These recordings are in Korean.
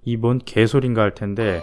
이뭔 개소린가 할 텐데,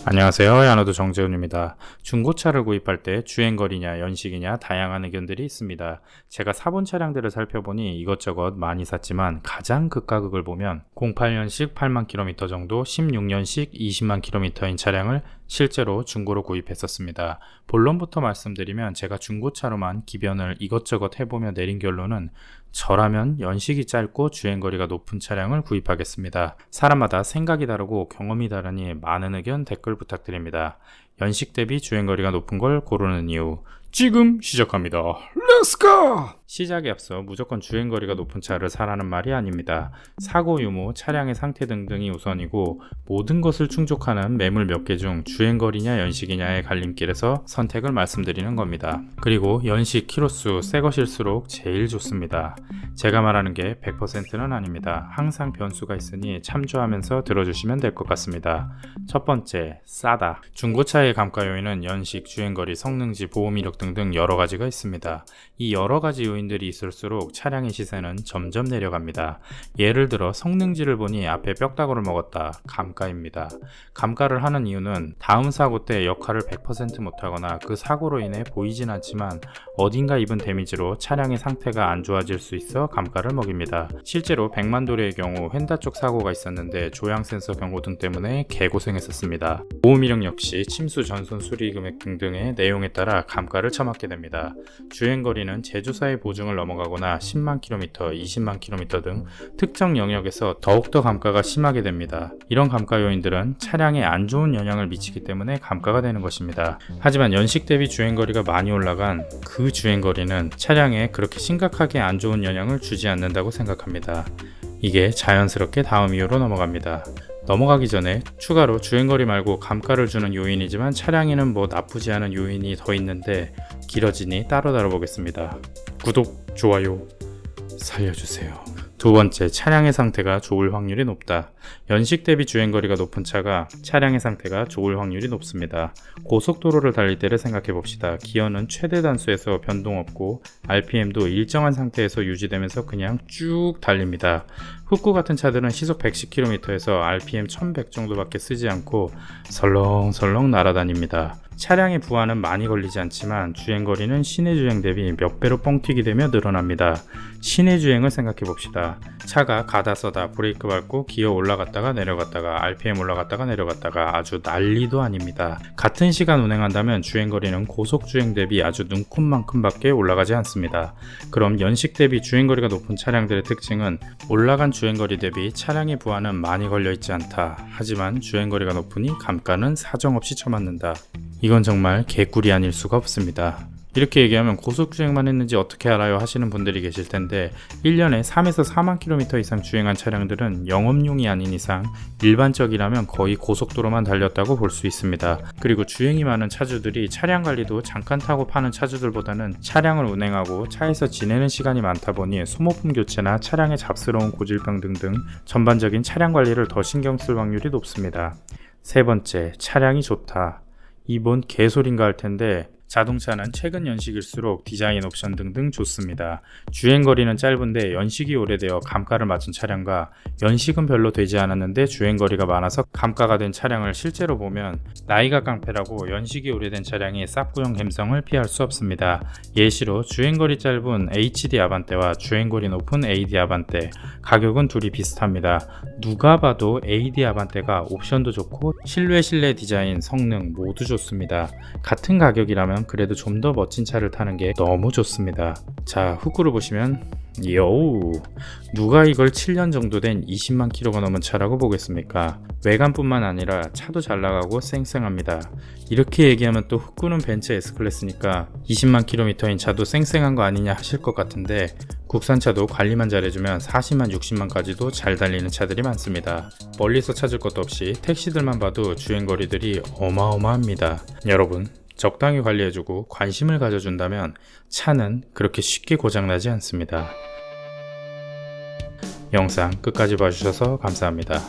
안녕하세요. 야노도 정재훈입니다. 중고차를 구입할 때 주행거리냐 연식이냐 다양한 의견들이 있습니다. 제가 사본 차량들을 살펴보니 이것저것 많이 샀지만 가장 극가극을 보면 08년식 8만 km 정도, 16년식 20만 km인 차량을 실제로 중고로 구입했었습니다. 본론부터 말씀드리면 제가 중고차로만 기변을 이것저것 해보며 내린 결론은 저라면 연식이 짧고 주행거리가 높은 차량을 구입하겠습니다. 사람마다 생각이 다르고 경험이 다르니 많은 의견 댓글 부탁드립니다. 연식 대비 주행거리가 높은 걸 고르는 이유, 지금 시작합니다. 렛츠고! 시작에 앞서 무조건 주행거리가 높은 차를 사라는 말이 아닙니다. 사고 유무, 차량의 상태 등등이 우선이고 모든 것을 충족하는 매물 몇 개 중 주행거리냐 연식이냐의 갈림길에서 선택을 말씀드리는 겁니다. 그리고 연식, 키로수, 새것일수록 제일 좋습니다. 제가 말하는 게 100%는 아닙니다. 항상 변수가 있으니 참조하면서 들어주시면 될 것 같습니다. 첫 번째, 싸다. 중고차의 감가 요인은 연식, 주행거리, 성능지, 보험 이력 등등 여러 가지가 있습니다. 이 여러 가지 요인들이 있을수록 차량의 시세는 점점 내려갑니다. 예를 들어 성능지를 보니 앞에 뼈다구를 먹었다. 감가입니다. 감가를 하는 이유는 다음 사고 때 역할을 100% 못하거나 그 사고로 인해 보이진 않지만 어딘가 입은 데미지로 차량의 상태가 안 좋아질 수 있어 감가를 먹입니다. 실제로 100만 도리의 경우 휀다 쪽 사고가 있었는데 조향 센서 경고 등 때문에 개고생했었습니다. 보험 이력 역시 침수, 전손, 수리 금액 등등의 내용에 따라 감가를 처맞게 됩니다. 주행거리는 제조사의 보증을 넘어가거나 10만 km, 20만 km 등 특정 영역에서 더욱더 감가가 심하게 됩니다. 이런 감가 요인들은 차량에 안 좋은 영향을 미치기 때문에 감가가 되는 것입니다. 하지만 연식 대비 주행거리가 많이 올라간 그 주행거리는 차량에 그렇게 심각하게 안 좋은 영향을 주지 않는다고 생각합니다. 이게 자연스럽게 다음 이유로 넘어갑니다. 넘어가기 전에 추가로 주행거리 말고 감가를 주는 요인이지만 차량에는 뭐 나쁘지 않은 요인이 더 있는데 길어지니 따로 다뤄보겠습니다. 구독, 좋아요 살려주세요. 두 번째, 차량의 상태가 좋을 확률이 높다. 연식 대비 주행거리가 높은 차가 차량의 상태가 좋을 확률이 높습니다. 고속도로를 달릴 때를 생각해 봅시다. 기어는 최대 단수에서 변동 없고 RPM도 일정한 상태에서 유지되면서 그냥 쭉 달립니다. 흑구 같은 차들은 시속 110km에서 RPM 1100 정도밖에 쓰지 않고 설렁설렁 날아다닙니다. 차량의 부하는 많이 걸리지 않지만 주행거리는 시내 주행 대비 몇 배로 뻥튀기 되며 늘어납니다. 시내 주행을 생각해 봅시다. 차가 가다 서다 브레이크 밟고 기어 올라갔다가 내려갔다가 RPM 올라갔다가 내려갔다가 아주 난리도 아닙니다. 같은 시간 운행한다면 주행거리는 고속주행 대비 아주 눈꼽만큼 밖에 올라가지 않습니다. 그럼 연식 대비 주행거리가 높은 차량들의 특징은 올라간 주행거리 대비 차량의 부하는 많이 걸려있지 않다. 하지만 주행거리가 높으니 감가는 사정없이 처맞는다. 이건 정말 개꿀이 아닐 수가 없습니다. 이렇게 얘기하면 고속주행만 했는지 어떻게 알아요 하시는 분들이 계실 텐데 1년에 3에서 4만 km 이상 주행한 차량들은 영업용이 아닌 이상 일반적이라면 거의 고속도로만 달렸다고 볼 수 있습니다. 그리고 주행이 많은 차주들이 차량 관리도 잠깐 타고 파는 차주들보다는 차량을 운행하고 차에서 지내는 시간이 많다 보니 소모품 교체나 차량의 잡스러운 고질병 등등 전반적인 차량 관리를 더 신경 쓸 확률이 높습니다. 세 번째, 차량이 좋다. 이 뭔 개소린가 할 텐데 자동차는 최근 연식일수록 디자인 옵션 등등 좋습니다. 주행거리는 짧은데 연식이 오래되어 감가를 맞춘 차량과 연식은 별로 되지 않았는데 주행거리가 많아서 감가가 된 차량을 실제로 보면 나이가 깡패라고 연식이 오래된 차량이 쌉구형 감성을 피할 수 없습니다. 예시로 주행거리 짧은 HD 아반떼와 주행거리 높은 AD 아반떼, 가격은 둘이 비슷합니다. 누가 봐도 AD 아반떼가 옵션도 좋고 실내 디자인, 성능 모두 좋습니다. 같은 가격이라면 그래도 좀 더 멋진 차를 타는 게 너무 좋습니다. 자, 후크를 보시면 요우, 누가 이걸 7년 정도 된 20만 킬로가 넘은 차라고 보겠습니까? 외관뿐만 아니라 차도 잘 나가고 쌩쌩합니다. 이렇게 얘기하면 또 후크는 벤츠 S클래스니까 20만 킬로미터인 차도 쌩쌩한 거 아니냐 하실 것 같은데 국산차도 관리만 잘해주면 40만 60만까지도 잘 달리는 차들이 많습니다. 멀리서 찾을 것도 없이 택시들만 봐도 주행거리들이 어마어마합니다. 여러분, 적당히 관리해주고 관심을 가져준다면 차는 그렇게 쉽게 고장나지 않습니다. 영상 끝까지 봐주셔서 감사합니다.